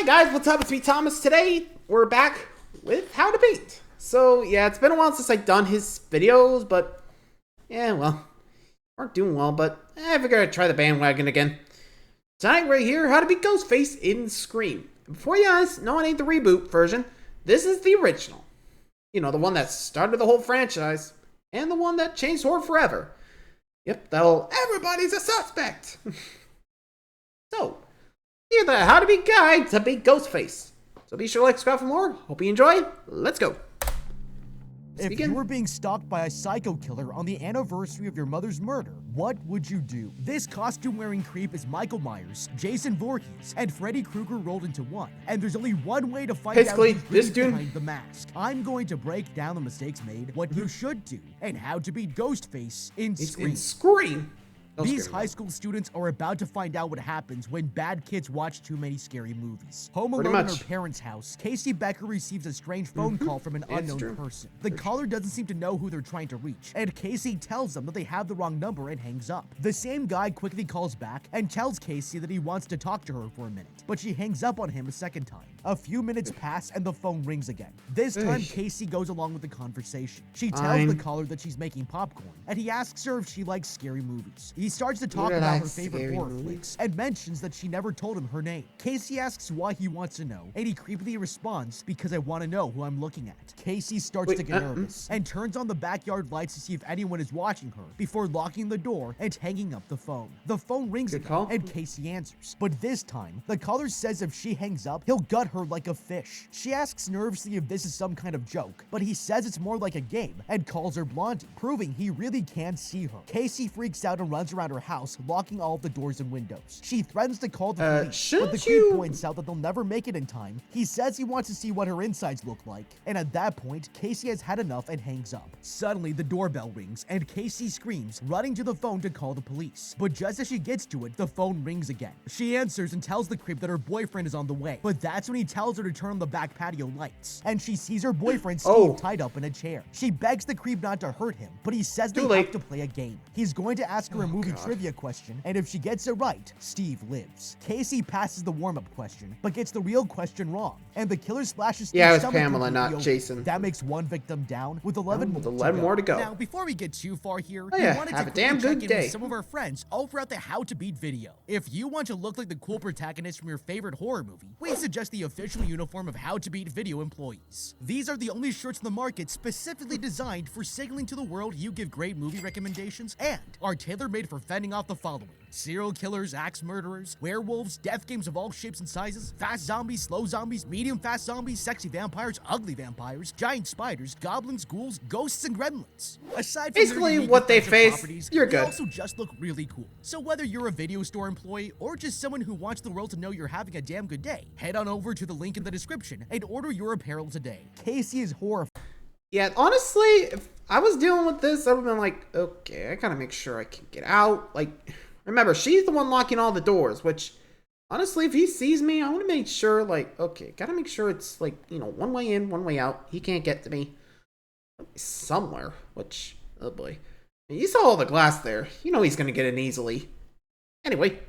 Hi guys, what's up? It's me, Thomas. Today, we're back with How to Beat. So, yeah, it's been a while since I've done his videos, but, yeah, well, aren't doing well, but I figured I'd try the bandwagon again. Tonight, right here, How to Beat Ghostface in Scream. And before you guys, no, it ain't the reboot version. This is the original. You know, the one that started the whole franchise, and the one that changed horror forever. Yep, everybody's a suspect. So, here's the How to Beat Guide to Beat Ghostface. So be sure to like, subscribe for more. Hope you enjoy. Let's go. If you were being stalked by a psycho killer on the anniversary of your mother's murder, what would you do? This costume-wearing creep is Michael Myers, Jason Voorhees, and Freddy Krueger rolled into one. And there's only one way to find out who's really behind the mask. I'm going to break down the mistakes made, what you should do, and how to beat Ghostface in Scream. These high school students are about to find out what happens when bad kids watch too many scary movies. Home alone in her parents' house, Casey Becker receives a strange phone call from an unknown person. The caller doesn't seem to know who they're trying to reach, and Casey tells them that they have the wrong number and hangs up. The same guy quickly calls back and tells Casey that he wants to talk to her for a minute, but she hangs up on him a second time. A few minutes pass and the phone rings again. This time, Casey goes along with the conversation. She tells the caller that she's making popcorn, and he asks her if she likes scary movies. He starts to talk about her favorite horror flicks and mentions that she never told him her name. Casey asks why he wants to know, and he creepily responds, "Because I want to know who I'm looking at." Casey starts to get nervous and turns on the backyard lights to see if anyone is watching her before locking the door and hanging up the phone. The phone rings again, and Casey answers. But this time, the caller says if she hangs up, he'll gut her like a fish. She asks nervously if this is some kind of joke, but he says it's more like a game and calls her Blondie, proving he really can see her. Casey freaks out and runs around her house, locking all of the doors and windows. She threatens to call the police, but the creep points out that they'll never make it in time. He says he wants to see what her insides look like, and at that point, Casey has had enough and hangs up. Suddenly, the doorbell rings, and Casey screams, running to the phone to call the police. But just as she gets to it, the phone rings again. She answers and tells the creep that her boyfriend is on the way, but that's when he tells her to turn on the back patio lights, and she sees her boyfriend Steve tied up in a chair. She begs the creep not to hurt him, but he says they have to play a game. He's going to ask her a movie trivia question, and if she gets it right, Steve lives. Casey passes the warm-up question, but gets the real question wrong, and the killer splashes Steve's it was Pamela, not Jason. That makes one victim down, with 11 more to go. Now, before we get too far here, we wanted have to a damn good check in day with some of our friends over at the How to Beat video. If you want to look like the cool protagonist from your favorite horror movie, we suggest the official uniform of How to Beat video employees. These are the only shirts in the market specifically designed for signaling to the world you give great movie recommendations and are tailor-made for fending off the following: serial killers, axe murderers, werewolves, death games of all shapes and sizes, fast zombies, slow zombies, medium fast zombies, sexy vampires, ugly vampires, giant spiders, goblins, ghouls, ghosts, and gremlins. Aside from basically what they face, you're good. They also just look really cool. So whether you're a video store employee or just someone who wants the world to know you're having a damn good day, head on over to the link in the description and order your apparel today. Casey is horrified. Yeah, honestly, if I was dealing with this, I would have been like, okay, I gotta make sure I can get out. Like, remember, she's the one locking all the doors, which, honestly, if he sees me, I want to make sure, like, okay, gotta make sure it's, like, you know, one way in, one way out. He can't get to me somewhere, which, oh boy. You saw all the glass there. You know he's gonna get in easily. Anyway.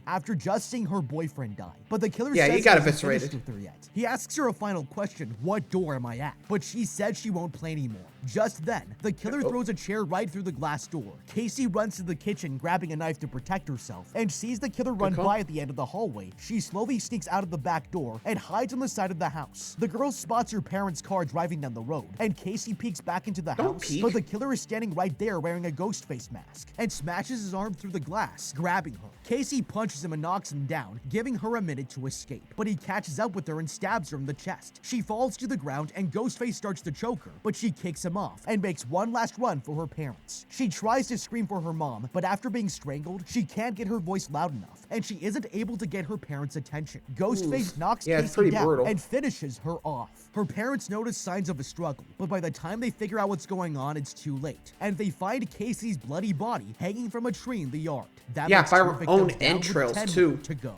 After just seeing her boyfriend die, but the killer says he got eviscerated with her yet. He asks her a final question: what door am I at? But she said she won't play anymore. Just then, the killer throws a chair right through the glass door. Casey runs to the kitchen, grabbing a knife to protect herself, and sees the killer run by at the end of the hallway. She slowly sneaks out of the back door and hides on the side of the house. The girl spots her parents' car driving down the road, and Casey peeks back into the house, but the killer is standing right there wearing a ghost face mask and smashes his arm through the glass, grabbing her. Casey punches him and knocks him down, giving her a minute to escape, but he catches up with her and stabs her in the chest. She falls to the ground and Ghostface starts to choke her, but she kicks him off and makes one last run for her parents. She tries to scream for her mom, but after being strangled, she can't get her voice loud enough, and she isn't able to get her parents' attention. Ghostface knocks Casey down and finishes her off. Her parents notice signs of a struggle, but by the time they figure out what's going on, it's too late, and they find Casey's bloody body hanging from a tree in the yard. That by her own entrails too. To go.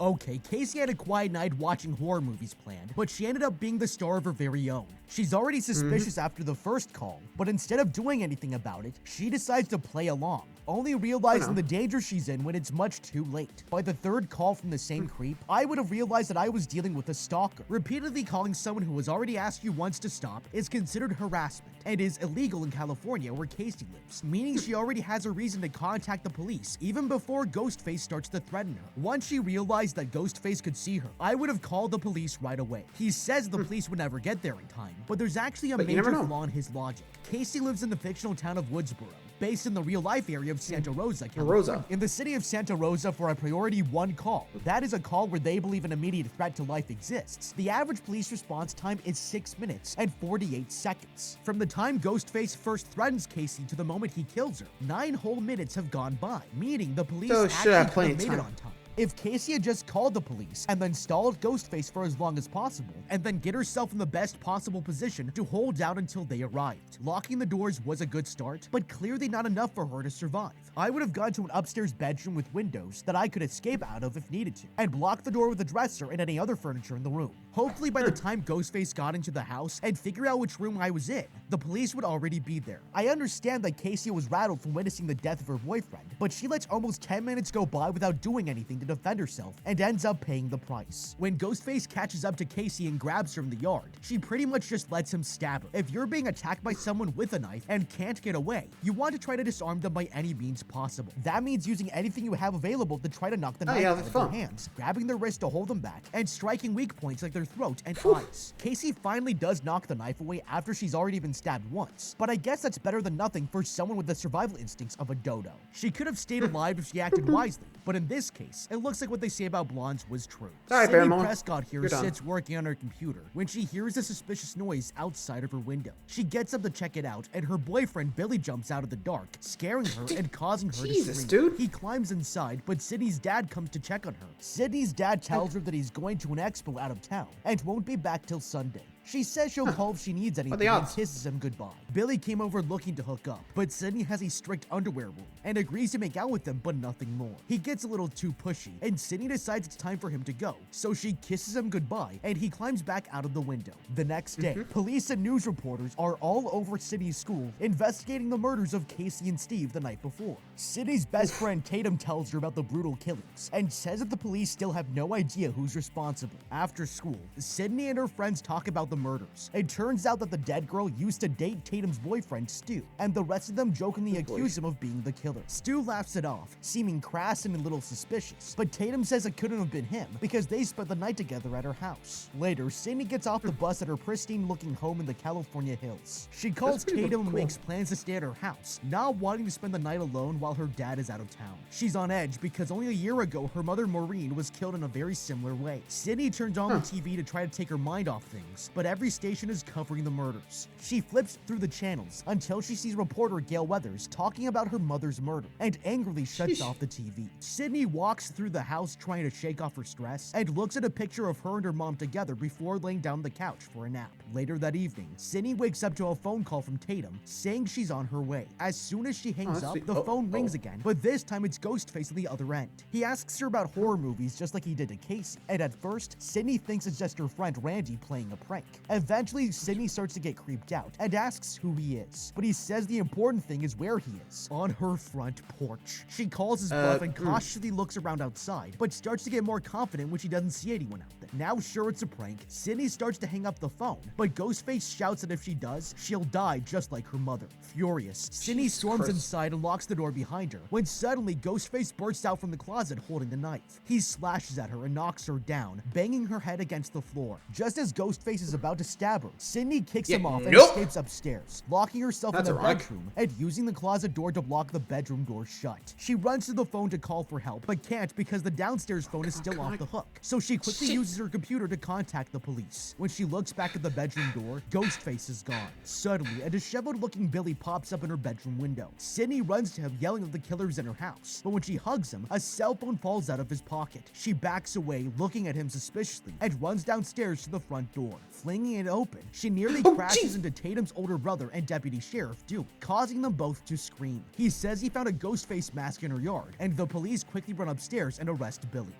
Okay, Casey had a quiet night watching horror movies planned, but she ended up being the star of her very own. She's already suspicious after the first call, but instead of doing anything about it, she decides to play along, only realizing the danger she's in when it's much too late. By the third call from the same creep, I would have realized that I was dealing with a stalker. Repeatedly calling someone who has already asked you once to stop is considered harassment and is illegal in California where Casey lives, meaning she already has a reason to contact the police even before Ghostface starts to threaten her. Once she realized that Ghostface could see her, I would have called the police right away. He says the police would never get there in time, but there's actually a major flaw in his logic. Casey lives in the fictional town of Woodsboro, based in the real-life area of Santa Rosa, California. In the city of Santa Rosa for a priority 1 call. That is a call where they believe an immediate threat to life exists. The average police response time is 6 minutes and 48 seconds. From the time Ghostface first threatens Casey to the moment he kills her, 9 whole minutes have gone by, meaning the police actually could have made it on time. If Casey had just called the police and then stalled Ghostface for as long as possible, and then get herself in the best possible position to hold out until they arrived. Locking the doors was a good start, but clearly not enough for her to survive. I would have gone to an upstairs bedroom with windows that I could escape out of if needed to, and blocked the door with a dresser and any other furniture in the room. Hopefully by the time Ghostface got into the house and figured out which room I was in, the police would already be there. I understand that Casey was rattled from witnessing the death of her boyfriend, but she lets almost 10 minutes go by without doing anything to defend herself and ends up paying the price. When Ghostface catches up to Casey and grabs her in the yard, she pretty much just lets him stab her. If you're being attacked by someone with a knife and can't get away, you want to try to disarm them by any means possible. That means using anything you have available to try to knock the knife out of their hands, grabbing their wrist to hold them back, and striking weak points like their throat and eyes. Casey finally does knock the knife away after she's already been stabbed once, but I guess that's better than nothing for someone with the survival instincts of a dodo. She could have stayed alive if she acted wisely, but in this case, it looks like what they say about blondes was true. Sidney Prescott here sits working on her computer when she hears a suspicious noise outside of her window. She gets up to check it out, and her boyfriend Billy jumps out of the dark, scaring her and causing her to scream. Dude. He climbs inside, but Sidney's dad comes to check on her. Sidney's dad tells her that he's going to an expo out of town and won't be back till Sunday. She says she'll call if she needs anything and kisses him goodbye. Billy came over looking to hook up, but Sidney has a strict underwear rule and agrees to make out with him, but nothing more. He gets a little too pushy, and Sidney decides it's time for him to go, so she kisses him goodbye, and he climbs back out of the window. The next day, police and news reporters are all over Sidney's school investigating the murders of Casey and Steve the night before. Sidney's best friend Tatum tells her about the brutal killings and says that the police still have no idea who's responsible. After school, Sidney and her friends talk about the murders. It turns out that the dead girl used to date Tatum's boyfriend, Stu, and the rest of them jokingly accuse him of being the killer. Stu laughs it off, seeming crass and a little suspicious, but Tatum says it couldn't have been him because they spent the night together at her house. Later, Sidney gets off the bus at her pristine-looking home in the California hills. She calls Tatum and makes plans to stay at her house, not wanting to spend the night alone while her dad is out of town. She's on edge because only a year ago her mother Maureen was killed in a very similar way. Sidney turns on the TV to try to take her mind off things, but every station is covering the murders. She flips through the channels until she sees reporter Gail Weathers talking about her mother's murder and angrily shuts off the TV. Sidney walks through the house trying to shake off her stress and looks at a picture of her and her mom together before laying down on the couch for a nap. Later that evening, Sidney wakes up to a phone call from Tatum saying she's on her way. As soon as she hangs up, the phone rings again, but this time it's Ghostface on the other end. He asks her about horror movies just like he did to Casey, and at first, Sidney thinks it's just her friend Randy playing a prank. Eventually, Sidney starts to get creeped out and asks who he is, but he says the important thing is where he is, on her front porch. She calls his bluff and cautiously looks around outside, but starts to get more confident when she doesn't see anyone out there. Now sure it's a prank, Sidney starts to hang up the phone, but Ghostface shouts that if she does, she'll die just like her mother. Furious, Sidney storms inside and locks the door behind her, when suddenly Ghostface bursts out from the closet holding the knife. He slashes at her and knocks her down, banging her head against the floor. Just as Ghostface is about to stab her, Sidney kicks him off and escapes upstairs, locking herself in the bedroom and using the closet door to block the bedroom door shut. She runs to the phone to call for help, but can't because the downstairs phone is still off the hook, so she quickly uses her computer to contact the police. When she looks back at the bedroom door, Ghostface is gone. Suddenly, a disheveled-looking Billy pops up in her bedroom window. Sidney runs to him, yelling that the killer's in her house, but when she hugs him, a cell phone falls out of his pocket. She backs away, looking at him suspiciously, and runs downstairs to the front door. Flinging it open, she nearly crashes into Tatum's older brother and Deputy Sheriff Duke, causing them both to scream. He says he found a Ghostface mask in her yard, and the police quickly run upstairs and arrest Billy.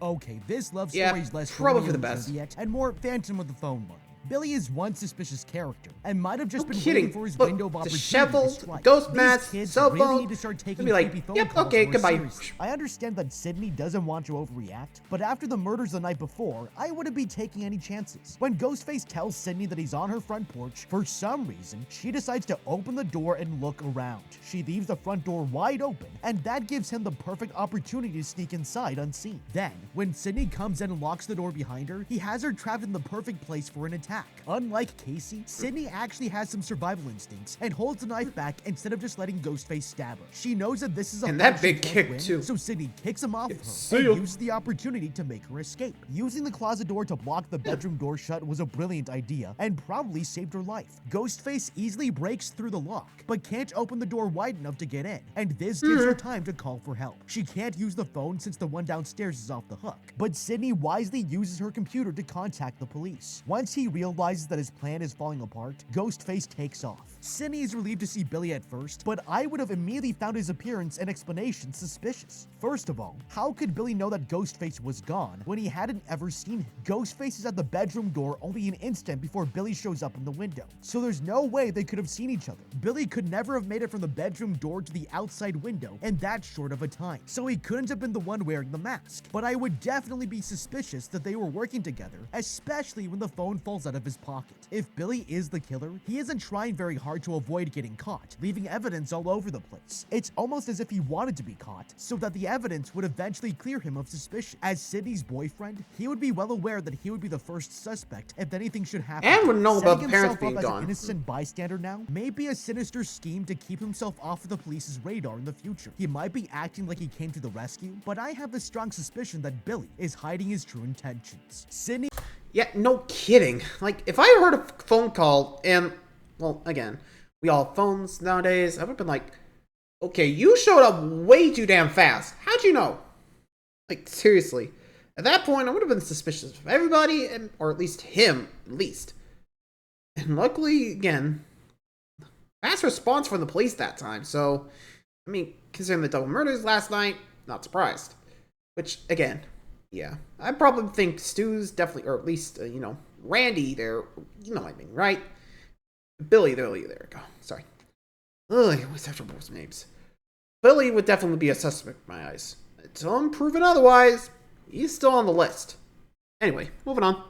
Okay, this love story is less probably for the Romeo and best. Juliet and more Phantom of the Phone money. Billy is one suspicious character and might have just been kidding. waiting for his Look, window of opportunity to disheveled, strike. ghost These mask, kids cell really phone, need to start taking be like, creepy phone yep, calls okay, more goodbye. seriously. I understand that Sidney doesn't want to overreact, but after the murders the night before, I wouldn't be taking any chances. When Ghostface tells Sidney that he's on her front porch, for some reason, she decides to open the door and look around. She leaves the front door wide open, and that gives him the perfect opportunity to sneak inside unseen. Then, when Sidney comes in and locks the door behind her, he has her trapped in the perfect place for an attack. Unlike Casey, Sidney actually has some survival instincts and holds the knife back instead of just letting Ghostface stab her. She knows that this is a And that fight she big can't kick, win, too. so Sidney kicks him off of her See and ya. uses the opportunity to make her escape. Using the closet door to block the bedroom door shut was a brilliant idea and probably saved her life. Ghostface easily breaks through the lock, but can't open the door wide enough to get in, and this gives her time to call for help. She can't use the phone since the one downstairs is off the hook, but Sidney wisely uses her computer to contact the police. Once he realizes that his plan is falling apart, Ghostface takes off. Sidney is relieved to see Billy at first, but I would have immediately found his appearance and explanation suspicious. First of all, how could Billy know that Ghostface was gone when he hadn't ever seen him? Ghostface is at the bedroom door only an instant before Billy shows up in the window, so there's no way they could have seen each other. Billy could never have made it from the bedroom door to the outside window in that short of a time, so he couldn't have been the one wearing the mask. But I would definitely be suspicious that they were working together, especially when the phone falls out of his pocket. If Billy is the killer, he isn't trying very hard to avoid getting caught, leaving evidence all over the place. It's almost as if he wanted to be caught, so that the evidence would eventually clear him of suspicion. As Sidney's boyfriend, he would be well aware that he would be the first suspect if anything should happen. And would know about Setting the parents himself being up as gone. an innocent bystander now may be a sinister scheme to keep himself off of the police's radar in the future. He might be acting like he came to the rescue, but I have the strong suspicion that Billy is hiding his true intentions. Sidney... Yeah, no kidding. Like, if I heard a phone call and, well, again, we all have phones nowadays, I would have been like, okay, you showed up way too damn fast. How'd you know? Like, seriously. At that point, I would have been suspicious of everybody, or at least him, at least. And luckily, again, fast response from the police that time, so, I mean, considering the double murders last night, not surprised. Which, again, yeah, I probably think Stu's definitely, or at least, Randy there, you know what I mean, right? Billy, there we go, sorry. Ugh, I always have trouble with names. Billy would definitely be a suspect in my eyes. Until I'm proven otherwise, he's still on the list. Anyway, moving on.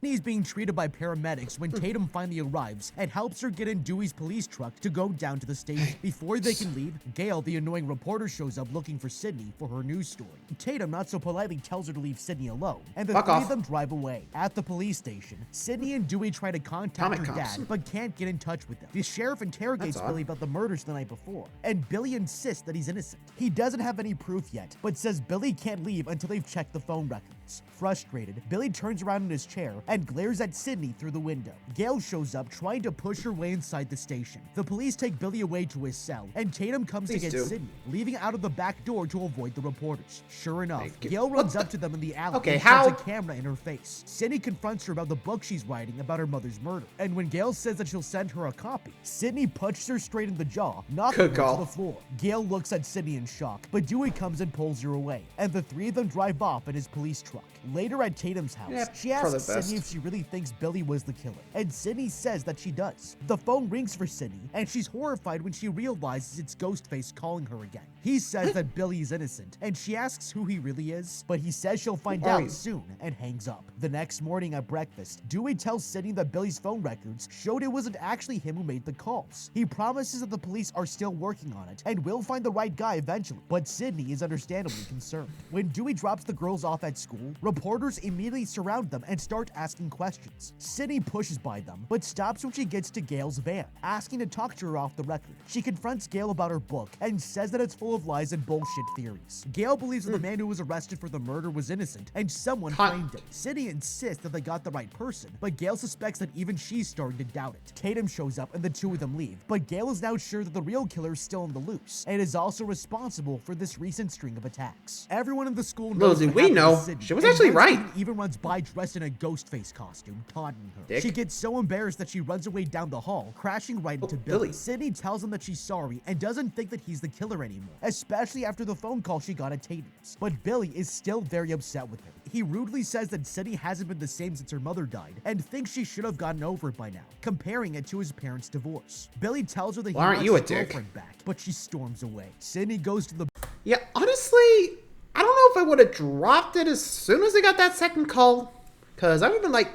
He's being treated by paramedics when Tatum finally arrives and helps her get in Dewey's police truck to go down to the station. Before they can leave, Gail, the annoying reporter, shows up looking for Sidney for her news story. Tatum not so politely tells her to leave Sidney alone, and the three of them drive away. At the police station, Sidney and Dewey try to contact her dad, but can't get in touch with them. The sheriff interrogates Billy about the murders the night before, and Billy insists that he's innocent. He doesn't have any proof yet, but says Billy can't leave until they've checked the phone records. Frustrated, Billy turns around in his chair and glares at Sidney through the window. Gail shows up trying to push her way inside the station. The police take Billy away to his cell, and Tatum comes to get Sidney, leaving out of the back door to avoid the reporters. Sure enough, Gail runs up to them in the alley and puts a camera in her face. Sidney confronts her about the book she's writing about her mother's murder, and when Gail says that she'll send her a copy, Sidney punches her straight in the jaw, knocking her to the floor. Gail looks at Sidney in shock, but Dewey comes and pulls her away, and the three of them drive off in his police truck. Later at Tatum's house, she asks Sidney if she really thinks Billy was the killer, and Sidney says that she does. The phone rings for Sidney, and she's horrified when she realizes it's Ghostface calling her again. He says that Billy is innocent, and she asks who he really is, but he says she'll find out soon and hangs up. The next morning at breakfast, Dewey tells Sidney that Billy's phone records showed it wasn't actually him who made the calls. He promises that the police are still working on it and will find the right guy eventually, but Sidney is understandably concerned. When Dewey drops the girls off at school, reporters immediately surround them and start asking questions. Sidney pushes by them, but stops when she gets to Gail's van, asking to talk to her off the record. She confronts Gail about her book and says that it's full of lies and bullshit theories. Gail believes that the man who was arrested for the murder was innocent and someone framed him. Sidney insists that they got the right person, but Gail suspects that even she's starting to doubt it. Tatum shows up and the two of them leave, but Gail is now sure that the real killer is still on the loose and is also responsible for this recent string of attacks. Everyone in the school knows we know She was actually right. Even runs by dressed in a Ghostface costume, taunting her. Dick. She gets so embarrassed that she runs away down the hall, crashing right into Billy. Sidney tells him that she's sorry and doesn't think that he's the killer anymore, especially after the phone call she got at Tatum's. But Billy is still very upset with him. He rudely says that Sidney hasn't been the same since her mother died and thinks she should have gotten over it by now, comparing it to his parents' divorce. Billy tells her that he wants his girlfriend back, but she storms away. Sidney goes to the... Yeah, honestly, I don't know if I would have dropped it as soon as I got that second call, because I would have been like,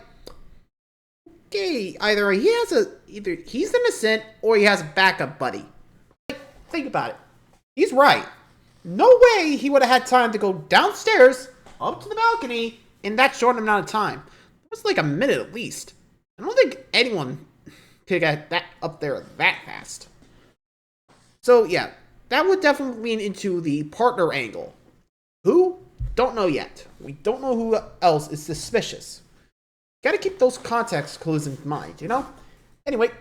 okay, either he's innocent or he has a backup buddy. Like, think about it. He's right. No way he would have had time to go downstairs, up to the balcony, in that short amount of time. It was like a minute at least. I don't think anyone could get that up there that fast. So yeah, that would definitely lean into the partner angle. Who? Don't know yet. We don't know who else is suspicious. Gotta keep those context clues in mind, you know? Anyway.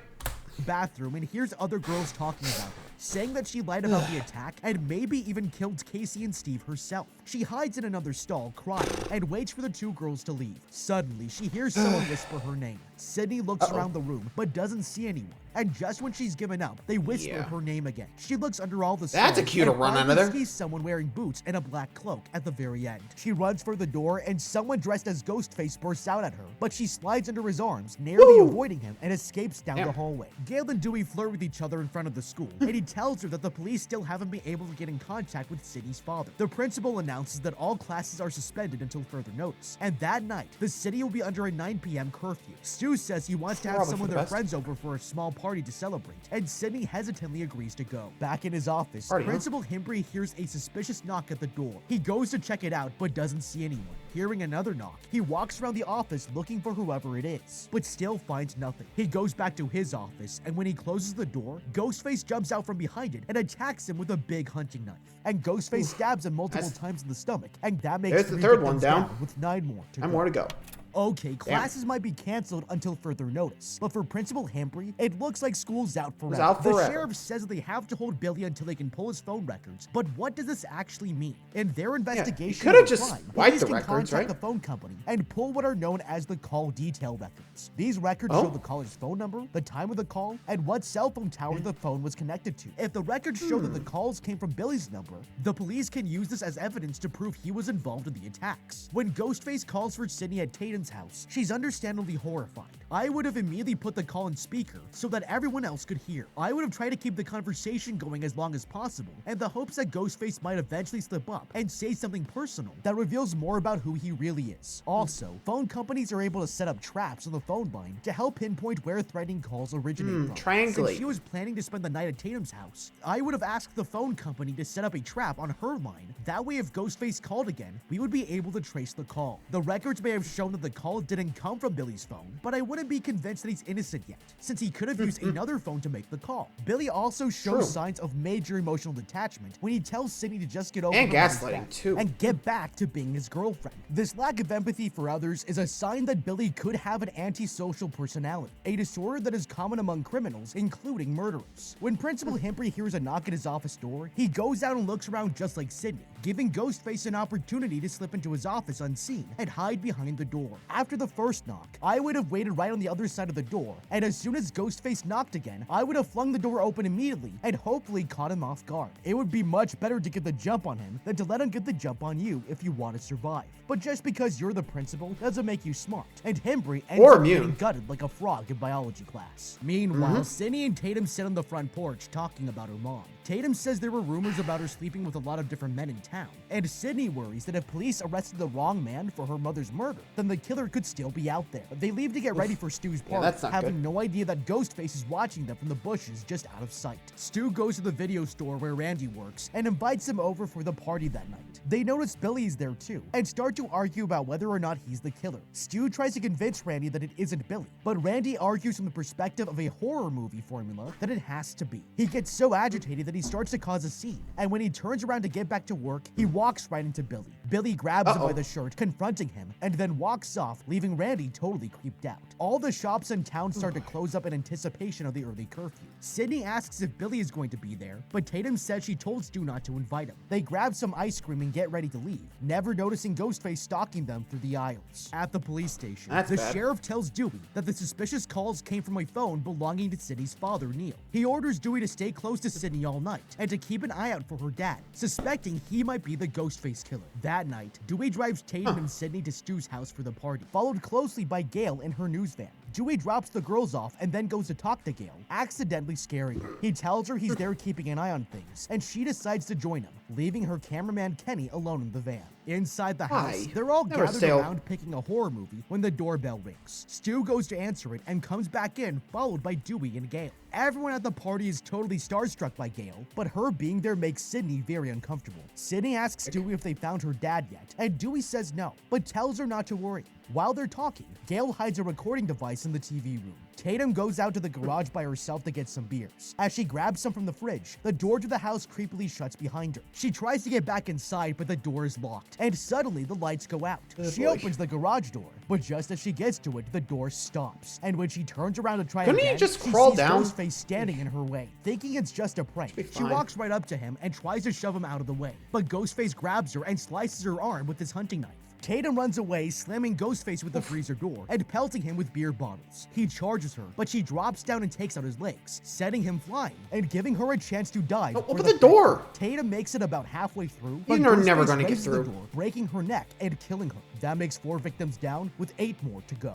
Bathroom, and here's other girls talking about her, saying that she lied about the attack and maybe even killed Casey and Steve herself. She hides in another stall, crying, and waits for the two girls to leave. Suddenly, she hears someone whisper her name. Sidney looks around the room, but doesn't see anyone. And just when she's given up, they whisper her name again. She looks under all the stalls. That's a cute run under there. Sees someone wearing boots and a black cloak at the very end. She runs for the door, and someone dressed as Ghostface bursts out at her, but she slides under his arms, narrowly avoiding him, and escapes down the hallway. Gale and Dewey flirt with each other in front of the school, and he tells her that the police still haven't been able to get in contact with Sidney's father. The principal announces that all classes are suspended until further notice, and that night, the city will be under a 9 p.m. curfew. Stu says he wants to have some of their friends over for a small party to celebrate, and Sidney hesitantly agrees to go. Back in his office, Principal Hembry hears a suspicious knock at the door. He goes to check it out, but doesn't see anyone. Hearing another knock, he walks around the office looking for whoever it is, but still finds nothing. He goes back to his office, and when he closes the door, Ghostface jumps out from behind it and attacks him with a big hunting knife. And Ghostface stabs him multiple times in the stomach, and that makes the third one down with 9 more to go. More to go. Okay, classes might be canceled until further notice, but for Principal Hembry, it looks like school's out forever. The sheriff says that they have to hold Billy until they can pull his phone records, but what does this actually mean? In their investigation of the crime, police can contact the phone company and pull what are known as the call detail records. These records show the caller's phone number, the time of the call, and what cell phone tower the phone was connected to. If the records show that the calls came from Billy's number, the police can use this as evidence to prove he was involved in the attacks. When Ghostface calls for Sidney at Tatum's house, she's understandably horrified. I would have immediately put the call on speaker so that everyone else could hear. I would have tried to keep the conversation going as long as possible, in the hopes that Ghostface might eventually slip up and say something personal that reveals more about who he really is. Also, phone companies are able to set up traps on the phone line to help pinpoint where threatening calls originate from. Triangulate. Since she was planning to spend the night at Tatum's house, I would have asked the phone company to set up a trap on her line. That way, if Ghostface called again, we would be able to trace the call. The records may have shown that the call didn't come from Billy's phone, but I wouldn't be convinced that he's innocent yet, since he could have used another phone to make the call. Billy also shows signs of major emotional detachment when he tells Sidney to just get over and gaslighting too, and get back to being his girlfriend. This lack of empathy for others is a sign that Billy could have an antisocial personality, a disorder that is common among criminals, including murderers. When Principal Hembry hears a knock at his office door, he goes out and looks around just like Sidney, giving Ghostface an opportunity to slip into his office unseen and hide behind the door. After the first knock, I would have waited right on the other side of the door, and as soon as Ghostface knocked again, I would have flung the door open immediately and hopefully caught him off guard. It would be much better to get the jump on him than to let him get the jump on you if you want to survive. But just because you're the principal doesn't make you smart, and Hembry ends up getting gutted like a frog in biology class. Meanwhile, Sidney and Tatum sit on the front porch talking about her mom. Tatum says there were rumors about her sleeping with a lot of different men in town, and Sidney worries that if police arrested the wrong man for her mother's murder, then the killer could still be out there. They leave to get ready for Stu's party, having no idea that Ghostface is watching them from the bushes just out of sight. Stu goes to the video store where Randy works and invites him over for the party that night. They notice Billy is there too, and start to argue about whether or not he's the killer. Stu tries to convince Randy that it isn't Billy, but Randy argues from the perspective of a horror movie formula that it has to be. He gets so agitated that he starts to cause a scene, and when he turns around to get back to work, he walks right into Billy. Billy grabs him by the shirt, confronting him, and then walks off, leaving Randy totally creeped out. All the shops in town start to close up in anticipation of the early curfew. Sidney asks if Billy is going to be there, but Tatum says she told Stu not to invite him. They grab some ice cream and get ready to leave, never noticing Ghostface stalking them through the aisles. At the police station, the sheriff tells Dewey that the suspicious calls came from a phone belonging to Sidney's father, Neil. He orders Dewey to stay close to Sidney all night and to keep an eye out for her dad, suspecting he might be the Ghostface killer. That night, Dewey drives Tatum and Sidney to Stu's house for the party, followed closely by Gail in her news van. Dewey drops the girls off and then goes to talk to Gail, accidentally scaring her. He tells her he's there keeping an eye on things, and she decides to join him, leaving her cameraman Kenny alone in the van. Inside the house, they're all gathered around picking a horror movie when the doorbell rings. Stu goes to answer it and comes back in, followed by Dewey and Gail. Everyone at the party is totally starstruck by Gail, but her being there makes Sidney very uncomfortable. Sidney asks Dewey if they found her dad yet, and Dewey says no, but tells her not to worry. While they're talking, Gail hides a recording device in the TV room. Tatum goes out to the garage by herself to get some beers. As she grabs some from the fridge, the door to the house creepily shuts behind her. She tries to get back inside, but the door is locked, and suddenly the lights go out. She opens the garage door, but just as she gets to it, the door stops. And when she turns around to try again, she sees Ghostface standing in her way. Thinking it's just a prank, she walks right up to him and tries to shove him out of the way. But Ghostface grabs her and slices her arm with his hunting knife. Tatum runs away, slamming Ghostface with the freezer door and pelting him with beer bottles. He charges her, but she drops down and takes out his legs, setting him flying and giving her a chance to die. Open the door! Tatum makes it about halfway through, but You're never gonna get through. The door, breaking her neck and killing her. That makes 4 victims down, with 8 more to go.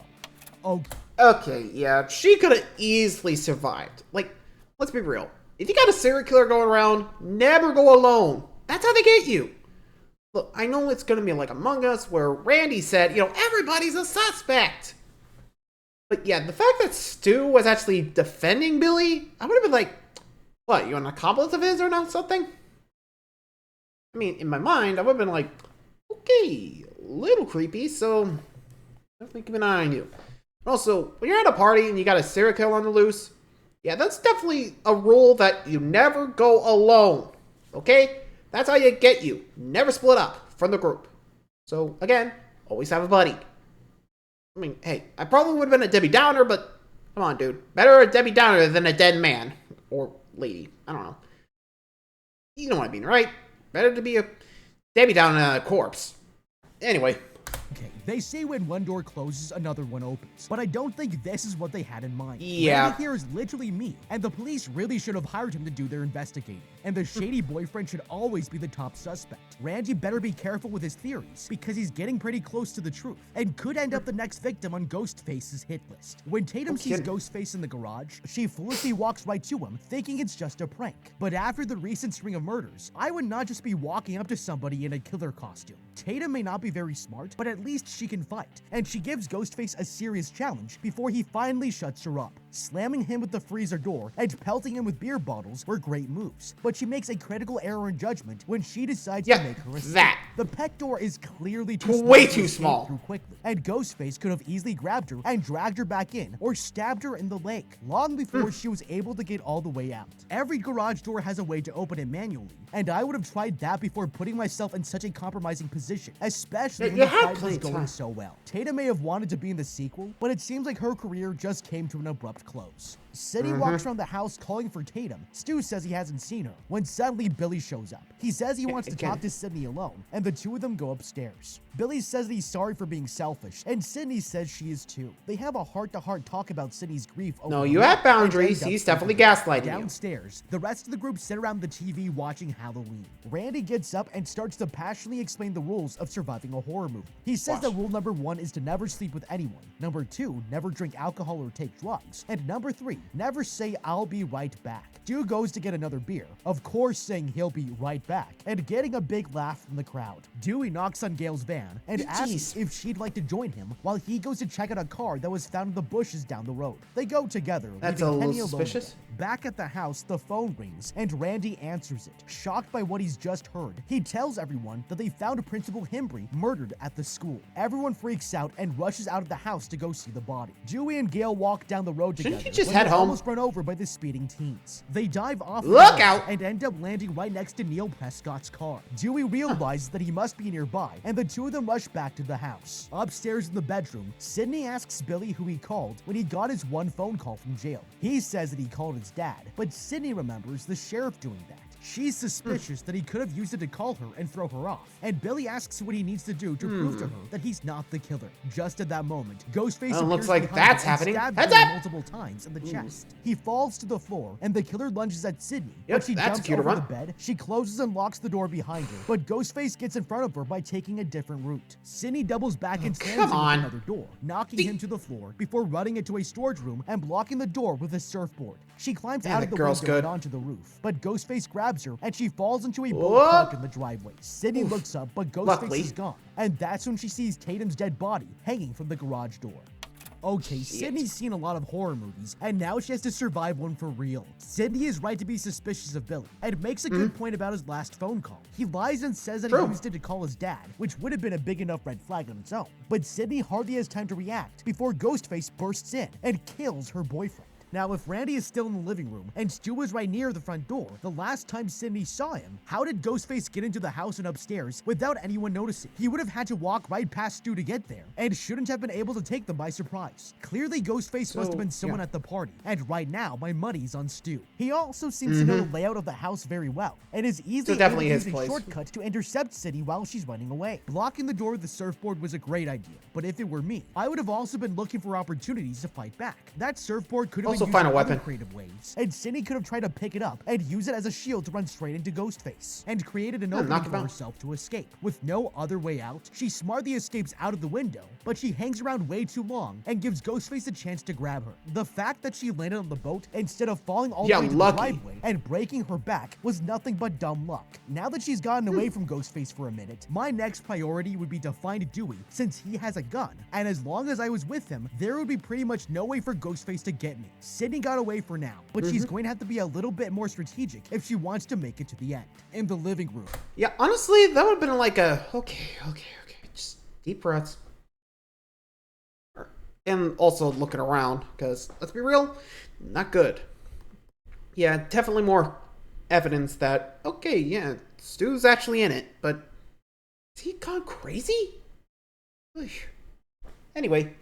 Okay, yeah, she could have easily survived. Like, let's be real. If you got a serial killer going around, never go alone. That's how they get you. Look, I know it's going to be like Among Us, where Randy said, everybody's a suspect. But yeah, the fact that Stu was actually defending Billy, I would have been like, what, you an accomplice of his or not something? I mean, in my mind, I would have been like, okay, a little creepy, so definitely keep an eye on you. Also, when you're at a party and you got a serial killer on the loose, yeah, that's definitely a rule that you never go alone, okay? That's how you get you. Never split up from the group. So, again, always have a buddy. I mean, hey, I probably would have been a Debbie Downer, but come on, dude. Better a Debbie Downer than a dead man. Or lady. I don't know. You know what I mean, right? Better to be a Debbie Downer than a corpse. Anyway. Okay, they say when one door closes, another one opens. But I don't think this is what they had in mind. Yeah. Randy here is literally me, and the police really should have hired him to do their investigating. And the shady boyfriend should always be the top suspect. Randy better be careful with his theories, because he's getting pretty close to the truth, and could end up the next victim on Ghostface's hit list. When Tatum sees Ghostface in the garage, she foolishly walks right to him, thinking it's just a prank. But after the recent string of murders, I would not just be walking up to somebody in a killer costume. Tatum may not be very smart, but at least she can fight, and she gives Ghostface a serious challenge before he finally shuts her up. Slamming him with the freezer door and pelting him with beer bottles were great moves, but she makes a critical error in judgment when she decides to make her escape. The pet door is clearly way too small. Through quickly, and Ghostface could have easily grabbed her and dragged her back in, or stabbed her in the leg, long before she was able to get all the way out. Every garage door has a way to open it manually, and I would have tried that before putting myself in such a compromising position, especially when the fight was going so well. Tatum may have wanted to be in the sequel, but it seems like her career just came to an abrupt close. Sidney walks around the house calling for Tatum. Stu says he hasn't seen her, when suddenly Billy shows up. He says he wants to talk to Sidney alone, and the two of them go upstairs. Billy says that he's sorry for being selfish, and Sidney says she is too. They have a heart-to-heart talk about Sidney's grief. No, you have boundaries. He's definitely gaslighting you. Downstairs, the rest of the group sit around the TV watching Halloween. Randy gets up and starts to passionately explain the rules of surviving a horror movie. He says that rule number 1 is to never sleep with anyone. Number 2, never drink alcohol or take drugs. And number 3, never say "I'll be right back." Stu goes to get another beer, of course saying he'll be right back, and getting a big laugh from the crowd. Dewey knocks on Gail's van and asks if she'd like to join him while he goes to check out a car that was found in the bushes down the road. They go together. That's a little suspicious. Back at the house, the phone rings and Randy answers it. Shocked by what he's just heard, he tells everyone that they found Principal Himbry murdered at the school. Everyone freaks out and rushes out of the house to go see the body. Dewey and Gail walk down the road together. Shouldn't you just head home? Almost run over by the speeding teens. They dive off Look out! and and end up landing right next to Neil Prescott's car. Dewey realizes that he must be nearby, and the two of them rush back to the house. Upstairs in the bedroom, Sidney asks Billy who he called when he got his one phone call from jail. He says that he called his dad, but Sidney remembers the sheriff doing that. She's suspicious that he could have used it to call her and throw her off, and Billy asks what he needs to do to prove to her that he's not the killer. Just at that moment, Ghostface appears looks like behind that's her and happening. stabs Heads her up! multiple times in the chest. He falls to the floor, and the killer lunges at Sidney. Yep, but she that's a jumps cuter over one. the bed, she closes and locks the door behind her, but Ghostface gets in front of her by taking a different route. Sidney doubles back and slams him with another door, knocking him to the floor before running into a storage room and blocking the door with a surfboard. She climbs out of the window and onto the roof, but Ghostface grabs her and she falls into a boat parked in the driveway. Sidney looks up, but Ghostface is gone, and that's when she sees Tatum's dead body hanging from the garage door. Okay, Sidney's seen a lot of horror movies, and now she has to survive one for real. Sidney is right to be suspicious of Billy, and makes a good point about his last phone call. He lies and says that he used it to call his dad, which would have been a big enough red flag on its own. But Sidney hardly has time to react before Ghostface bursts in and kills her boyfriend. Now, if Randy is still in the living room and Stu was right near the front door the last time Sidney saw him, how did Ghostface get into the house and upstairs without anyone noticing? He would have had to walk right past Stu to get there and shouldn't have been able to take them by surprise. Clearly, Ghostface must have been someone at the party, and right now, my money's on Stu. He also seems to know the layout of the house very well and is easily able to use a shortcut to intercept Sidney while she's running away. Blocking the door with the surfboard was a great idea, but if it were me, I would have also been looking for opportunities to fight back. That surfboard could have been find a weapon. Creative ways, and Sidney could have tried to pick it up and use it as a shield to run straight into Ghostface, and created an opening for herself to escape. With no other way out, she smartly escapes out of the window, but she hangs around way too long and gives Ghostface a chance to grab her. The fact that she landed on the boat instead of falling all the way to the driveway and breaking her back was nothing but dumb luck. Now that she's gotten away from Ghostface for a minute, my next priority would be to find Dewey, since he has a gun, and as long as I was with him, there would be pretty much no way for Ghostface to get me. Sidney got away for now, but she's going to have to be a little bit more strategic if she wants to make it to the end. In the living room. Yeah, honestly, that would have been like a, okay, just deep breaths. And also looking around, because let's be real, not good. Yeah, definitely more evidence that, okay, yeah, Stu's actually in it, but is he gone crazy? Anyway.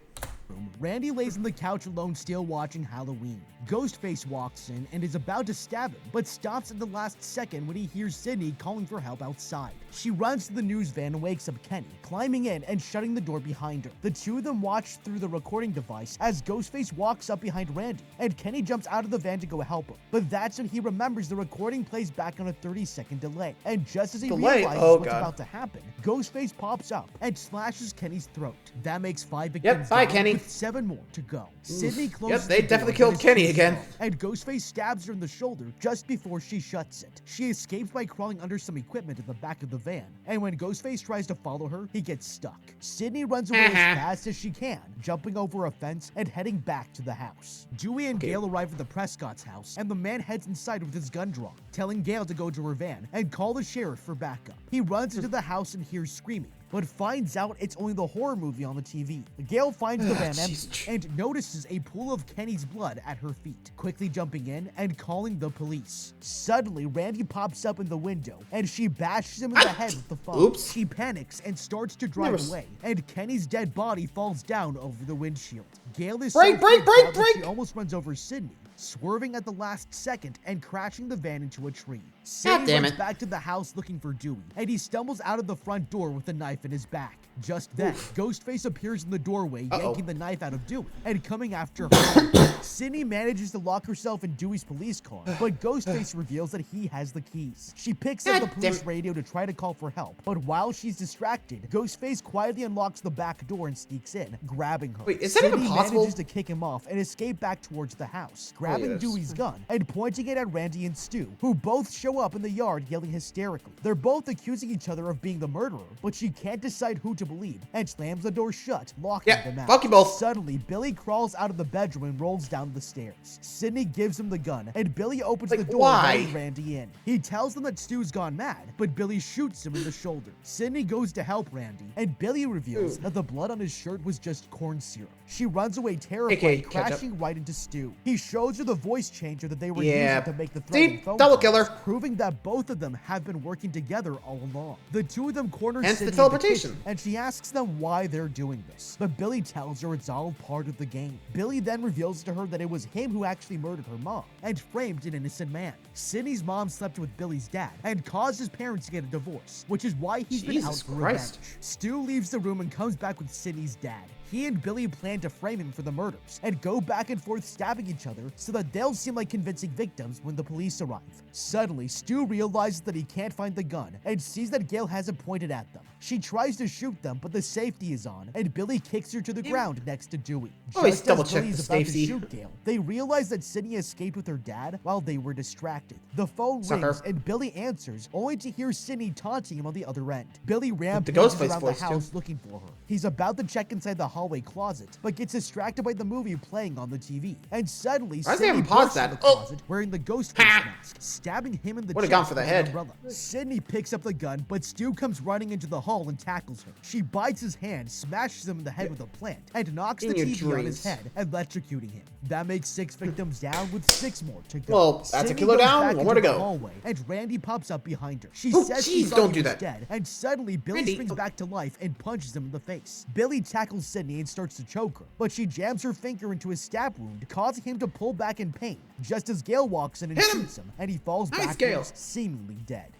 Randy lays on the couch alone, still watching Halloween. Ghostface walks in and is about to stab him, but stops at the last second when he hears Sidney calling for help outside. She runs to the news van and wakes up Kenny, climbing in and shutting the door behind her. The two of them watch through the recording device as Ghostface walks up behind Randy, and Kenny jumps out of the van to go help him. But that's when he remembers the recording plays back on a 30-second delay, and just as he realizes what's about to happen, Ghostface pops up and slashes Kenny's throat. That makes 5 victims bye, down, Kenny. with 7 more to go. Sidney closes they the definitely door, killed Kenny again. And Ghostface stabs her in the shoulder just before she shuts it. She escapes by crawling under some equipment at the back of the van, and when Ghostface tries to follow her, he gets stuck. Sidney runs away as fast as she can, jumping over a fence and heading back to the house. Dewey and Gail arrive at the Prescott's house, and the man heads inside with his gun drawn, telling Gail to go to her van and call the sheriff for backup. He runs into the house and hears screaming, but finds out it's only the horror movie on the TV. Gail finds the van empty and notices a pool of Kenny's blood at her feet, quickly jumping in and calling the police. Suddenly, Randy pops up in the window and she bashes him in the head with the phone. She panics and starts to drive away, and Kenny's dead body falls down over the windshield. Gail is so freaked out that she almost runs over Sidney, swerving at the last second and crashing the van into a tree. Sidney runs back to the house looking for Dewey, and he stumbles out of the front door with a knife in his back. Just then, Ghostface appears in the doorway, yanking the knife out of Dewey and coming after her. Sidney manages to lock herself in Dewey's police car, but Ghostface reveals that he has the keys. She picks up the police radio to try to call for help, but while she's distracted, Ghostface quietly unlocks the back door and sneaks in, grabbing her. Wait, is that even possible? Sidney manages to kick him off and escape back towards the house, grabbing Dewey's gun and pointing it at Randy and Stu, who both show up in the yard yelling hysterically. They're both accusing each other of being the murderer, but she can't decide who to believe and slams the door shut, locking them out. Fuck you both. Suddenly, Billy crawls out of the bedroom and rolls down the stairs. Sidney gives him the gun, and Billy opens the door, letting Randy in. He tells them that Stu's gone mad, but Billy shoots him in the shoulder. Sidney goes to help Randy, and Billy reveals that the blood on his shirt was just corn syrup. She runs away terrified, crashing right into Stu. He shows gives her the voice changer that they were Yeah. using to make the See? threatening phone Double calls, killer. proving that both of them have been working together all along. The two of them corner Hence the Sidney in teleportation. kitchen, and she asks them why they're doing this. But Billy tells her it's all part of the game. Billy then reveals to her that it was him who actually murdered her mom and framed an innocent man. Sidney's mom slept with Billy's dad and caused his parents to get a divorce, which is why he's been out for revenge. Stu leaves the room and comes back with Sidney's dad. He and Billy plan to frame him for the murders and go back and forth stabbing each other so that they'll seem like convincing victims when the police arrive. Suddenly, Stu realizes that he can't find the gun and sees that Gail has it pointed at them. She tries to shoot them, but the safety is on, and Billy kicks her to the ground next to Dewey. Always double check Billy the is about to safety. shoot Gail, they realize that Sidney escaped with her dad while they were distracted. The phone Sucker. rings, and Billy answers, only to hear Sidney taunting him on the other end. Billy the rampages Ghostface around the voice, too. house looking for her. He's about to check inside the hallway closet, but gets distracted by the movie playing on the TV. And suddenly, Why does he Sidney even pause bursts in that? the closet wearing the Ghostface mask, stabbing him in the Would've chest gone for the with an head. umbrella. Sidney picks up the gun, but Stu comes running into the hall and tackles her. She bites his hand, smashes him in the head with a plant, and knocks the In your TV on his dreams. head, electrocuting him. That makes 6 victims down with 6 more to go. Well, that's a Sidney killer goes down, back one more into to the go. hallway, and Randy pops up behind her. She Oh, says jeez, she thought don't he do was that. dead, and suddenly Billy Randy, springs oh. back to life and punches him in the face. Billy tackles Sidney and starts to choke her, but she jams her finger into his stab wound, causing him to pull back in pain, just as Gale walks in and Hit him. shoots him, and he falls Nice, backwards, Gale. seemingly dead.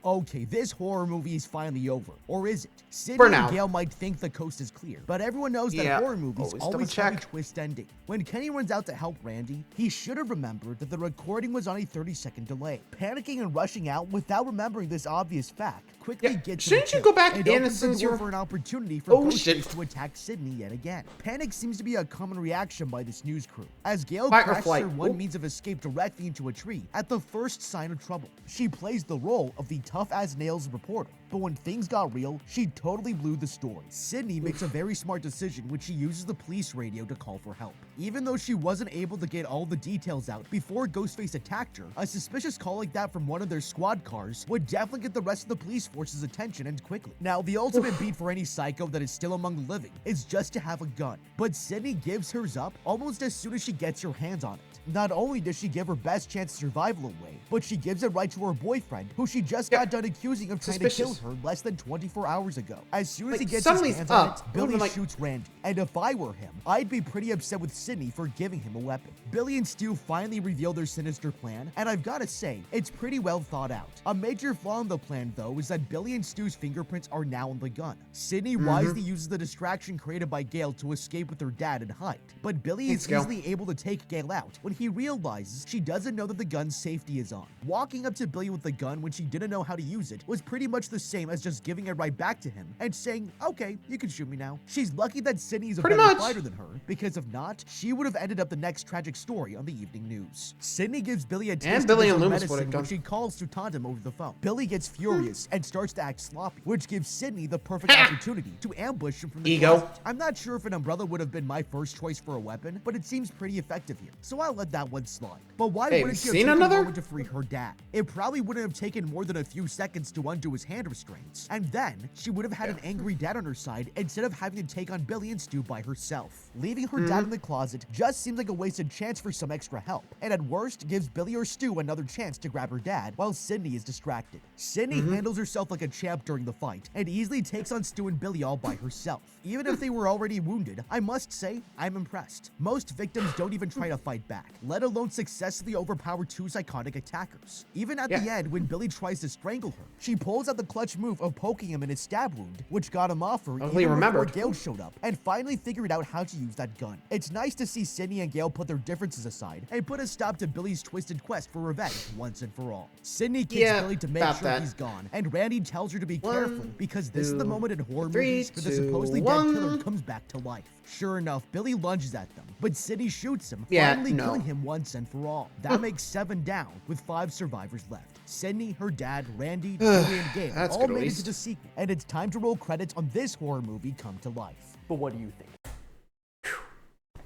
Okay, this horror movie is finally over. Or is it? Sidney For now. and Gale might think the coast is clear, but everyone knows that Yeah, horror movies always always have a double-check. twist ending. When Kenny runs out to help Randy, he should have remembered that the recording was on a 30-second delay. Panicking and rushing out without remembering this obvious fact quickly Yeah, gets shouldn't him you go killed back and in opens as soon the as door you're- for an opportunity for Oh, Ghostface shit. to attack Sidney yet again. Panic seems to be a common reaction by this news crew, as Gale Fight or crashes flight. her one Oh. means of escape directly into a tree at the first sign of trouble. She plays the role of the tough-as-nails reporter, but when things got real, she totally blew the story. Sidney makes a very smart decision when she uses the police radio to call for help. Even though she wasn't able to get all the details out before Ghostface attacked her, a suspicious call like that from one of their squad cars would definitely get the rest of the police force's attention and quickly. Now, the ultimate beat for any psycho that is still among the living is just to have a gun, but Sidney gives hers up almost as soon as she gets her hands on it. Not only does she give her best chance of survival away, but she gives it right to her boyfriend, who she just got done accusing of trying to kill Suspicious. her less than 24 hours ago. As soon as Like, he gets his suddenly hands it's on up. it, I Billy would've, like- shoots Randy. And if I were him, I'd be pretty upset with Sidney for giving him a weapon. Billy and Stu finally reveal their sinister plan, and I've gotta say, it's pretty well thought out. A major flaw in the plan, though, is that Billy and Stu's fingerprints are now on the gun. Sidney wisely uses the distraction created by Gale to escape with her dad and hide, but Billy Thanks, is Gale. easily able to take Gale out when he realizes she doesn't know that the gun's safety is on. Walking up to Billy with the gun when she didn't know how to use it was pretty much the same as just giving it right back to him and saying, okay, you can shoot me now. She's lucky that Sidney is a Pretty better much. fighter than her, because if not, she would have ended up the next tragic story on the evening news. Sidney gives Billy a taste Billy of and her Loomis would've medicine done. when she calls to taunt him over the phone. Billy gets furious and starts to act sloppy, which gives Sidney the perfect opportunity to ambush him from the Ego. closet. I'm not sure if an umbrella would have been my first choice for a weapon, but it seems pretty effective here, so I'll let that one slide. But why Hey, wouldn't she have seen taken another? a moment to free her dad? It probably wouldn't have taken more than a few seconds to undo his hand restraints, and then she would have had an angry dad on her side instead of having to take on Billy and Stu by herself. Leaving her dad in the closet just seems like a wasted chance for some extra help, and at worst gives Billy or Stu another chance to grab her dad while Sidney is distracted. Sidney handles herself like a champ during the fight and easily takes on Stu and Billy all by herself. Even if they were already wounded, I must say I'm impressed. Most victims don't even try to fight back, let alone successfully overpower two psychotic attackers. Even at the end, when Billy tries to strangle her, she pulls out the clutch move of poking him in his stab wound, which got him off her Luckily even before remembered. Gale showed up, and finally figured out how to use that gun. It's nice to see Sidney and Gale put their differences aside and put a stop to Billy's twisted quest for revenge once and for all. Sidney kicks Yeah, Billy to make about sure that. he's gone, and Randy tells her to be One, careful because this is the two, moment in horror three, movies where the two, supposedly one. dead killer comes back to life. Sure enough, Billy lunges at them, but Sidney shoots him, Yeah, finally no. killing him once and for all. That makes 7 down, with 5 survivors left. Sidney, her dad, Randy, Dewey, and Gale That's all good, at made it least. to the sequel, and it's time to roll credits on this horror movie come to life. But what do you think?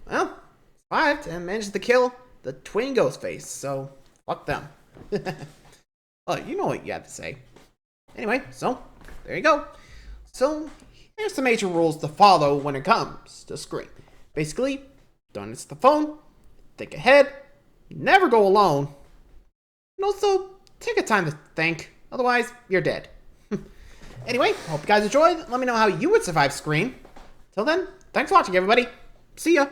Well, survived and managed to kill the twin Ghostface, so fuck them. Oh, you know what you have to say. Anyway, so there you go. So here's the major rules to follow when it comes to Scream. Basically, don't answer the phone, think ahead, never go alone. And also, take a time to think. Otherwise, you're dead. Anyway, hope you guys enjoyed. Let me know how you would survive Scream. Till then, thanks for watching, everybody. See ya.